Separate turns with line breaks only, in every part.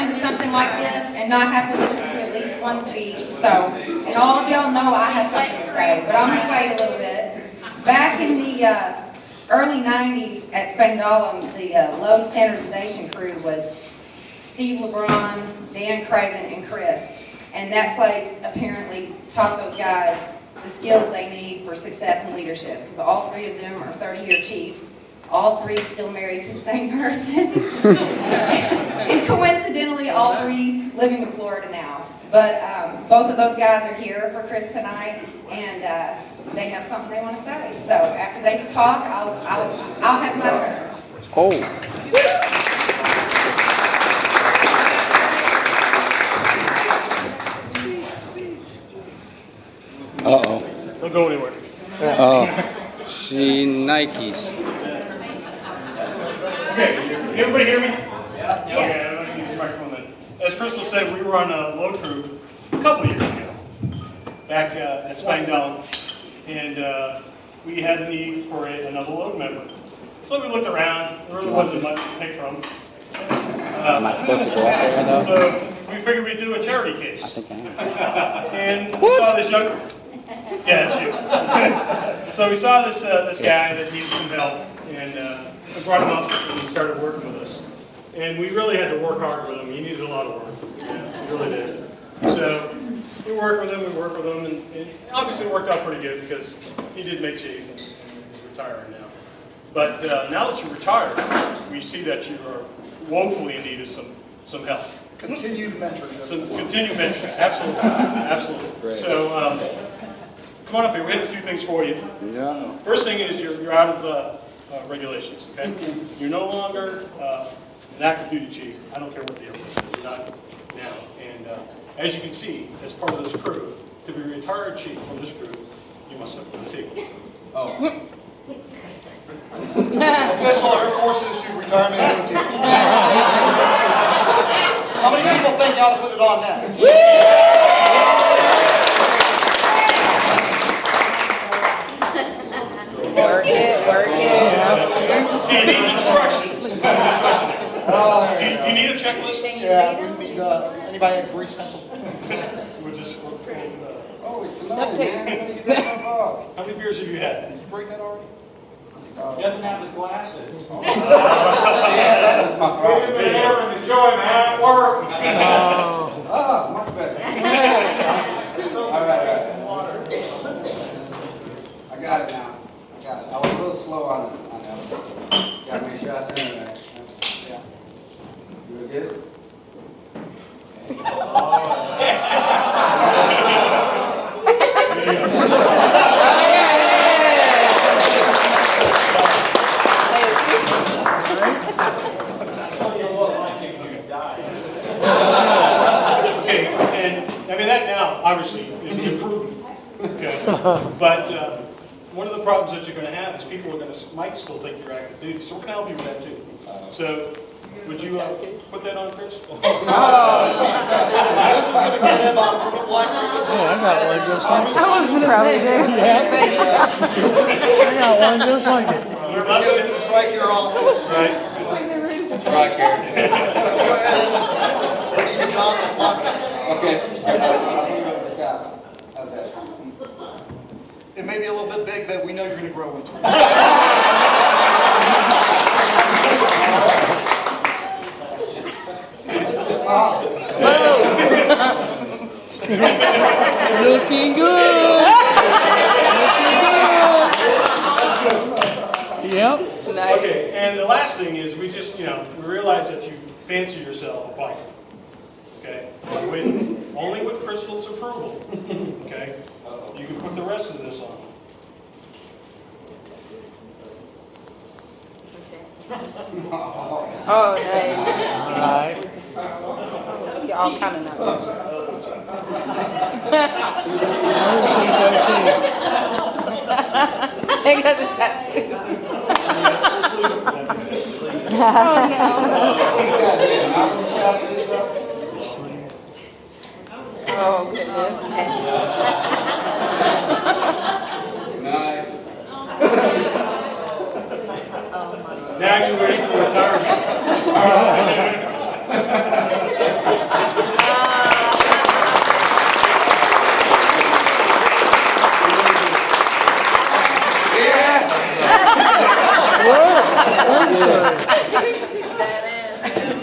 come to something like this and not have to listen to at least one speech. So, and all of y'all know I have something to say, but I'm going to wait a little bit. Back in the early 90s at Spangdahlem, the load standardization crew was Steve LeBron, Dan Craven, and Chris. And that place apparently taught those guys the skills they need for success and leadership, because all three of them are 30-year chiefs. All three still married to the same person. And coincidentally, all three living in Florida now. But both of those guys are here for Chris tonight, and they have something they want to say. So after they talk, I'll have my turn.
Oh. Uh-oh.
Don't go anywhere.
Oh. She Nikes.
Okay, can everybody hear me? Yeah. Okay, I'm going to use the microphone then. As Crystal said, we were on a load crew a couple years ago, back at Spangdahlem, and we had a need for another load member. So we looked around, there really wasn't much to pick from.
Am I supposed to go up there though?
So we figured we'd do a charity case.
I think I am.
And we saw this young... Yeah, it's you. So we saw this guy that needed some help, and we brought him up and he started working with us. And we really had to work hard with him. He needed a lot of work. Yeah, he really did. So we worked with him, and obviously it worked out pretty good because he did make chief and he's retiring now. But now that you're retired, we see that you are woefully in need of some help.
Continued mentorship.
Some continued mentorship, absolutely, absolutely.
Great.
So come on up here. We have a few things for you.
Yeah.
First thing is you're out of regulations. Okay, you're no longer an active duty chief. I don't care what the deal is. You're not now. And as you can see, as part of this crew, to be a retired chief from this crew, you must have a team.
Oh. Official Air Force Institute retirement annuity. How many people think you ought to put it on now?
Work it.
See, it needs instructions. Do you need a checklist?
Yeah, we need anybody have grease pencil?
We'll just.
Duct tape.
How many beers have you had?
Did you bring that already?
He doesn't have his glasses.
We've been having to show him how it works.
Much better. All right. I got it now. I got it. I was a little slow on that one. Got to make sure I send it right. Yeah. You get it?
Okay, and I mean that now obviously is an improvement. Okay, but one of the problems that you're going to have is people are might still think you're active duty, so we're going to help you with that too. So, would you put that on, Chris?
This is going to get him out of criminal black privilege.
I got one just like it.
I was probably there.
I got one just like it.
You're less than
Tricare office.
right.
Even on the spot.
Okay. I'll put it over the top. How's that?
It may be a little bit big, but we know you're going to grow into it.
Looking good. Yep.
Okay, and the last thing is we just, we realize that you fancy yourself a biker. Okay? Only with Crystal's approval. Okay? You can put the rest of this on.
Oh, nice.
All right.
Y'all kind of know. He has a tattoo. Oh, no. Oh, goodness.
Nice.
Now you're ready for retirement.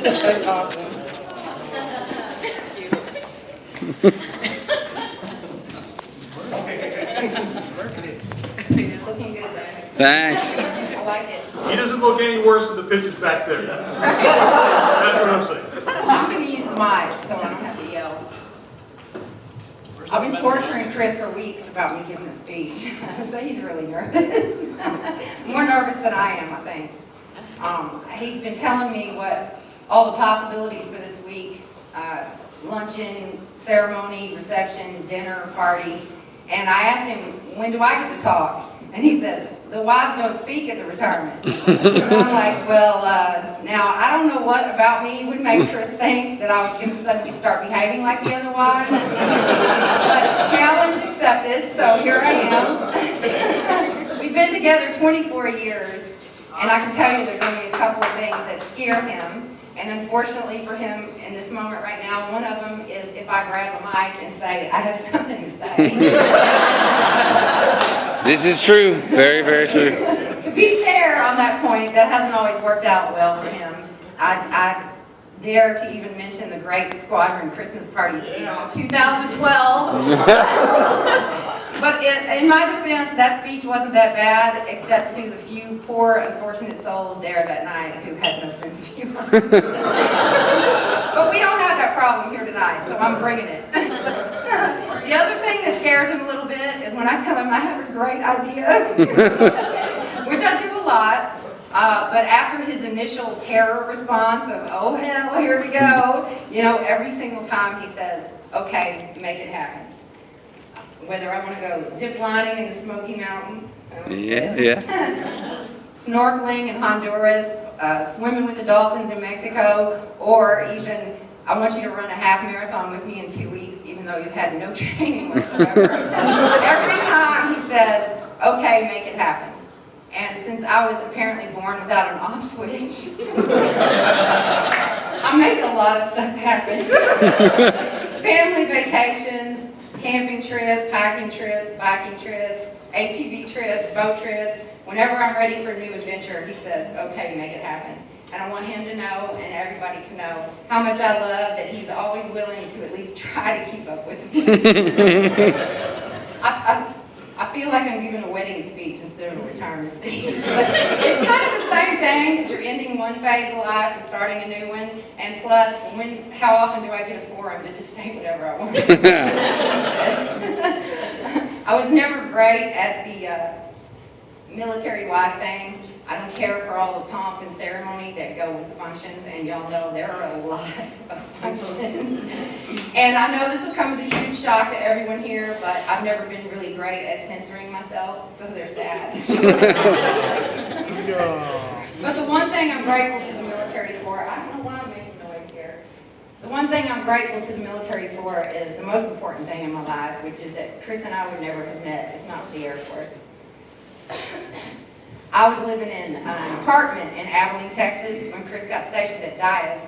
That's awesome.
Looking good, though.
Thanks.
I like it.
He doesn't look any worse than the pictures back there. That's what I'm saying.
I'm going to use the mic so I don't have to yell. I've been torturing Chris for weeks about me giving a speech. So he's really nervous. More nervous than I am, I think. He's been telling me what all the possibilities for this week, luncheon, ceremony, reception, dinner, party. And I asked him, when do I get to talk? And he says, the wives don't speak at the retirement. And I'm like, well, now I don't know what about me would make Chris think that I was going to suddenly start behaving like the other wives. But challenge accepted, so here I am. We've been together 24 years, and I can tell you there's only a couple of things that scare him. And unfortunately for him in this moment right now, one of them is if I grab a mic and say, I have something to say.
This is true. Very, very true.
To be fair on that point, that hasn't always worked out well for him. I dare to even mention the Great Squadron Christmas Party speech of 2012. But in my defense, that speech wasn't that bad, except to the few poor, unfortunate souls there that night who had no sense of humor. But we don't have that problem here tonight, so I'm bringing it. The other thing that scares him a little bit is when I tell him I have a great idea, which I do a lot. But after his initial terror response of, oh hell, here we go, every single time he says, okay, make it happen. Whether I want to go zip lining in the Smoky Mountains,
Yeah.
snorkeling in Honduras, swimming with the dolphins in Mexico, or even I want you to run a half marathon with me in 2 weeks, even though you've had no training whatsoever. Every time he says, okay, make it happen. And since I was apparently born without an off switch, I make a lot of stuff happen. Family vacations, camping trips, hiking trips, biking trips, ATV trips, boat trips. Whenever I'm ready for a new adventure, he says, okay, make it happen. And I want him to know and everybody to know how much I love that he's always willing to at least try to keep up with me. I feel like I'm giving a wedding speech instead of a retirement speech. But it's kind of the same thing because you're ending one phase of life and starting a new one. And plus, how often do I get a forum to just say whatever I want? I was never great at the military wife thing. I don't care for all the pomp and ceremony that go with the functions, and y'all know there are a lot of functions. And I know this will come as a huge shock to everyone here, but I've never been really great at censoring myself, so there's that. But the one thing I'm grateful to the military for, I don't know why I'm making noise here. The one thing I'm grateful to the military for is the most important thing in my life, which is that Chris and I would never have met if not for the Air Force. I was living in an apartment in Abilene, Texas when Chris got stationed at Dyess.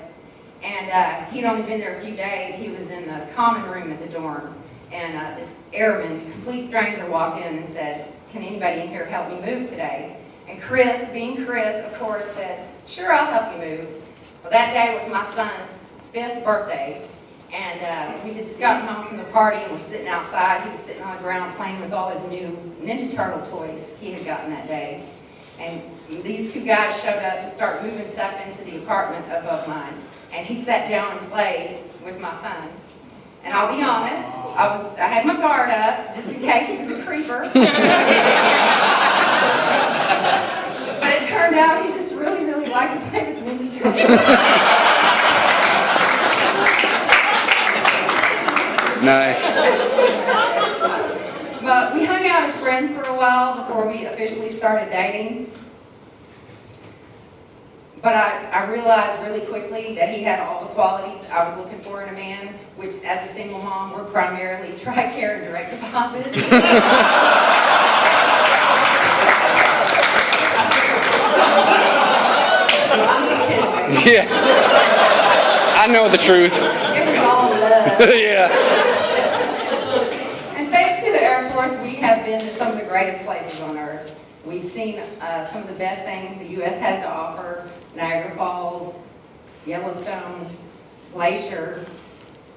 And he'd only been there a few days. He was in the common room at the dorm. And this airman, complete stranger, walked in and said, can anybody in here help me move today? And Chris, being Chris, of course, said, sure, I'll help you move. Well, that day was my son's 5th birthday. And we had just gotten home from the party and were sitting outside. He was sitting on the ground playing with all his new Ninja Turtle toys he had gotten that day. And these two guys showed up to start moving stuff into the apartment above mine. And he sat down and played with my son. And I'll be honest, I had my guard up just in case he was a creeper. But it turned out he just really, really liked to play with Ninja Turtles.
Nice.
But we hung out as friends for a while before we officially started dating. But I realized really quickly that he had all the qualities I was looking for in a man, which as a single mom, were primarily TRICARE and direct deposit. I'm just kidding, baby.
Yeah. I know the truth.
It was all love.
Yeah.
And thanks to the Air Force, we have been to some of the greatest places on earth. We've seen some of the best things the U.S. has to offer. Niagara Falls, Yellowstone, Glacier,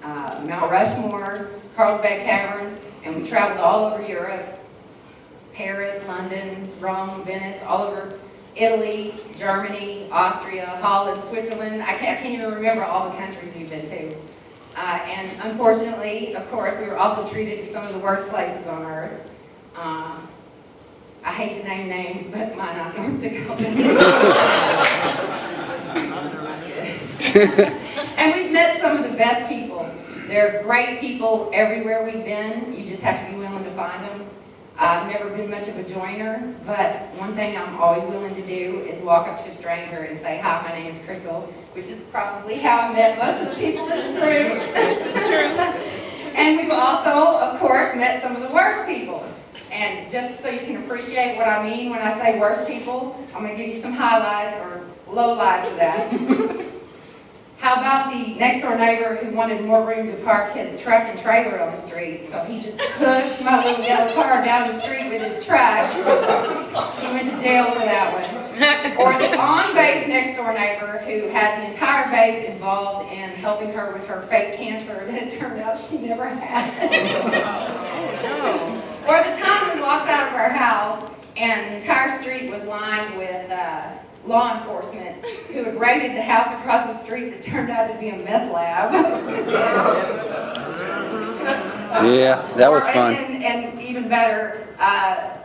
Mount Rushmore, Carlsbad Caverns, and we traveled all over Europe, Paris, London, Rome, Venice, all over Italy, Germany, Austria, Holland, Switzerland. I can't even remember all the countries we've been to. And unfortunately, of course, we were also treated to some of the worst places on earth. I hate to name names, but mine not North Dakota. And we've met some of the best people. They're great people everywhere we've been. You just have to be willing to find them. I've never been much of a joiner, but one thing I'm always willing to do is walk up to a stranger and say, "Hi, my name is Crystal," which is probably how I met most of the people in this room. This is true. And we've also, of course, met some of the worst people. And just so you can appreciate what I mean when I say worst people, I'm going to give you some highlights or lowlights of that. How about the next door neighbor who wanted more room to park his truck and trailer on the street, so he just pushed my little yellow car down the street with his truck. He went to jail for that one. Or the on-base next door neighbor who had the entire base involved in helping her with her fake cancer that it turned out she never had. Or the time we walked out of our house and the entire street was lined with law enforcement who had raided the house across the street that turned out to be a meth lab.
Yeah, that was
Or-
fun.
And even better,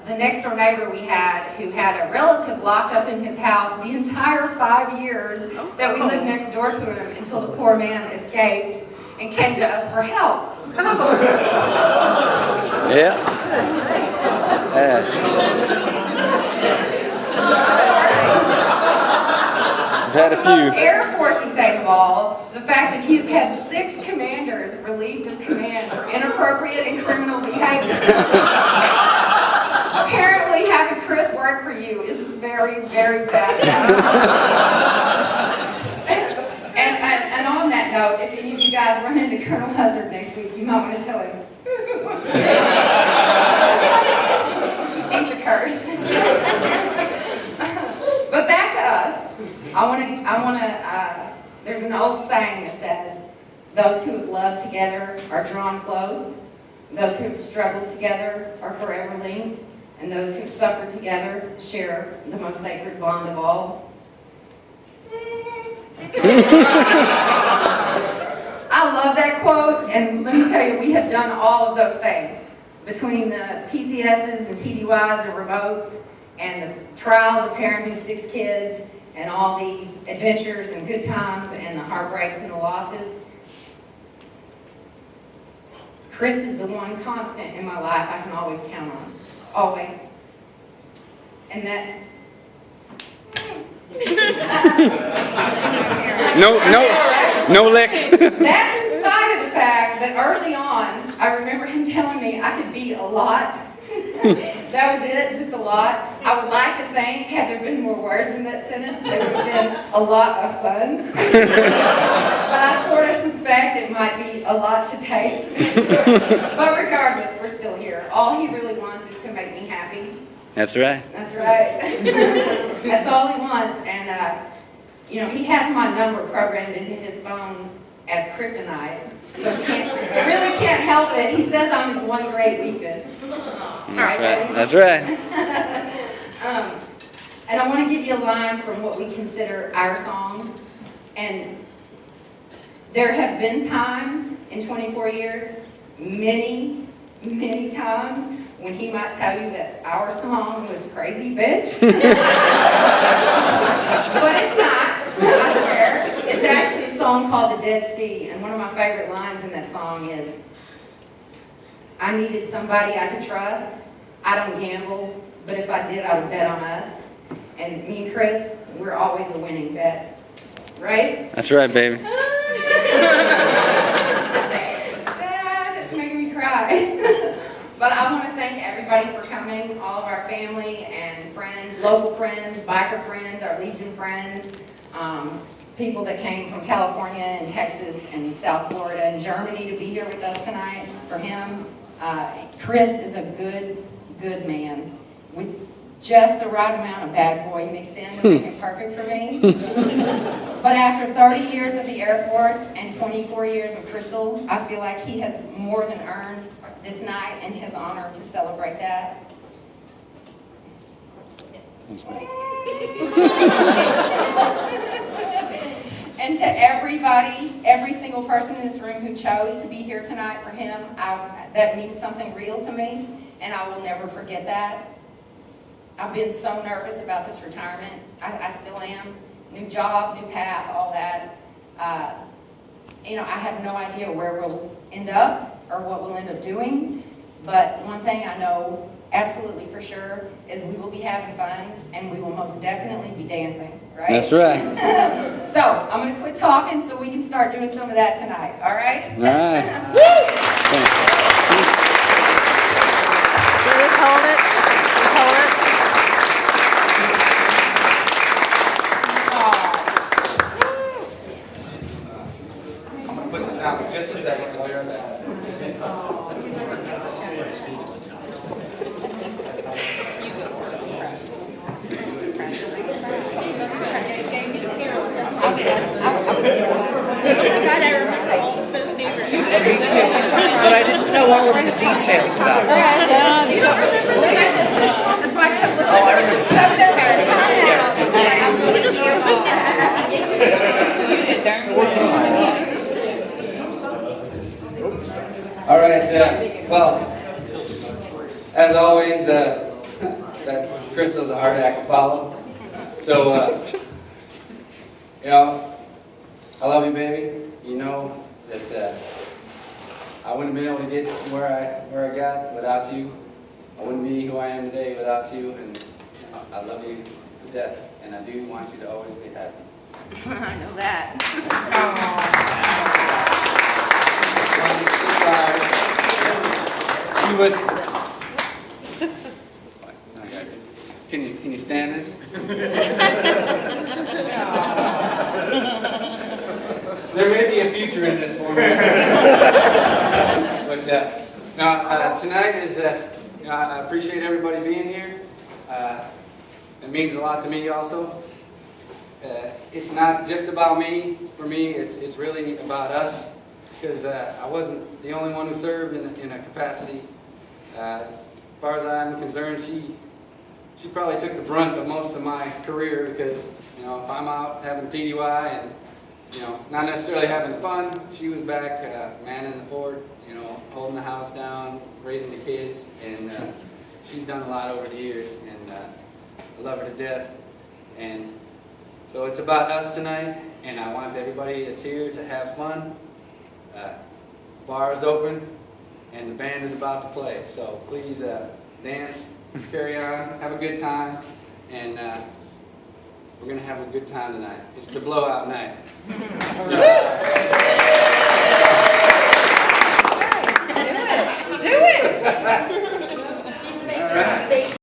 the next door neighbor we had who had a relative locked up in his house the entire 5 years that we lived next door to him until the poor man escaped and came to us for help.
Yeah. I've had a
The most
few.
Air Forcey thing of all, the fact that he's had 6 commanders relieved of command for inappropriate and criminal behavior. Apparently, having Chris work for you is very, very bad. And on that note, if any of you guys run into Colonel Hazard next week, you might want to tell him. Eat the curse. But back to us. There's an old saying that says, those who have loved together are drawn close, those who have struggled together are forever linked, and those who have suffered together share the most sacred bond of all. I love that quote, and let me tell you, we have done all of those things. Between the PCSs and TDYs and remotes, and the trials of parenting 6 kids, and all the adventures and good times, and the heartbreaks and the losses. Chris is the one constant in my life I can always count on. Always. And that...
No licks.
That's in spite of the fact that early on, I remember him telling me I could be a lot. That was it, just a lot. I would like to think, had there been more words in that sentence, it would have been a lot of fun. But I sort of suspect it might be a lot to take. But regardless, we're still here. All he really wants is to make me happy.
That's right.
That's right. That's all he wants. And, he has my number programmed into his phone as kryptonite. So he really can't help it. He says I'm his one great weakness.
That's right. That's right.
And I want to give you a line from what we consider our song. And there have been times in 24 years, many, many times, when he might tell you that our song was crazy bitch. But it's not, I swear. It's actually a song called The Dead Sea, and one of my favorite lines in that song is, I needed somebody I could trust. I don't gamble, but if I did, I would bet on us. And me and Chris, we're always a winning bet. Right?
That's right, baby.
It's sad, it's making me cry. But I want to thank everybody for coming, all of our family and friends, local friends, biker friends, our Legion friends, people that came from California and Texas and South Florida and Germany to be here with us tonight. For him, Chris is a good man with just the right amount of bad boy mixed in to make him perfect for me. But after 30 years of the Air Force and 24 years of Crystal, I feel like he has more than earned this night and his honor to celebrate that.
Thanks, man.
And to everybody, every single person in this room who chose to be here tonight for him, that means something real to me, and I will never forget that. I've been so nervous about this retirement. I still am. New job, new path, all that. I have no idea where we'll end up or what we'll end up doing, but one thing I know absolutely for sure is we will be having fun, and we will most definitely be dancing, right?
That's right.
So, I'm going to quit talking so we can start doing some of that tonight, all right?
All right. Thanks.
You just hold it. Just hold it.
I'm gonna put this down for just a second, so you're back.
But I didn't know all of the details about it.
That's why I kept looking.
Oh, I
All right, well, as always, that Crystal's a hard act to follow. So, I love you, baby. You know that I wouldn't have been able to get where I got without you. I wouldn't be who I am today without you, and I love you to death, and I do want you to always be happy.
I know that.
She was. Can you stand this? There may be a future in this for me. But tonight is. I appreciate everybody being here. It means a lot to me also. It's not just about me. For me, it's really about us. Because I wasn't the only one who served in a capacity. As far as I'm concerned, she probably took the brunt of most of my career because, if I'm out having TDY and, not necessarily having fun, she was back manning the fort, holding the house down, raising the kids, and she's done a lot over the years, and I love her to death. And so it's about us tonight, and I want everybody that's here to have fun. Bar is open, and the band is about to play. So please dance, carry on, have a good time, and we're going to have a good time tonight. It's the blowout night. So,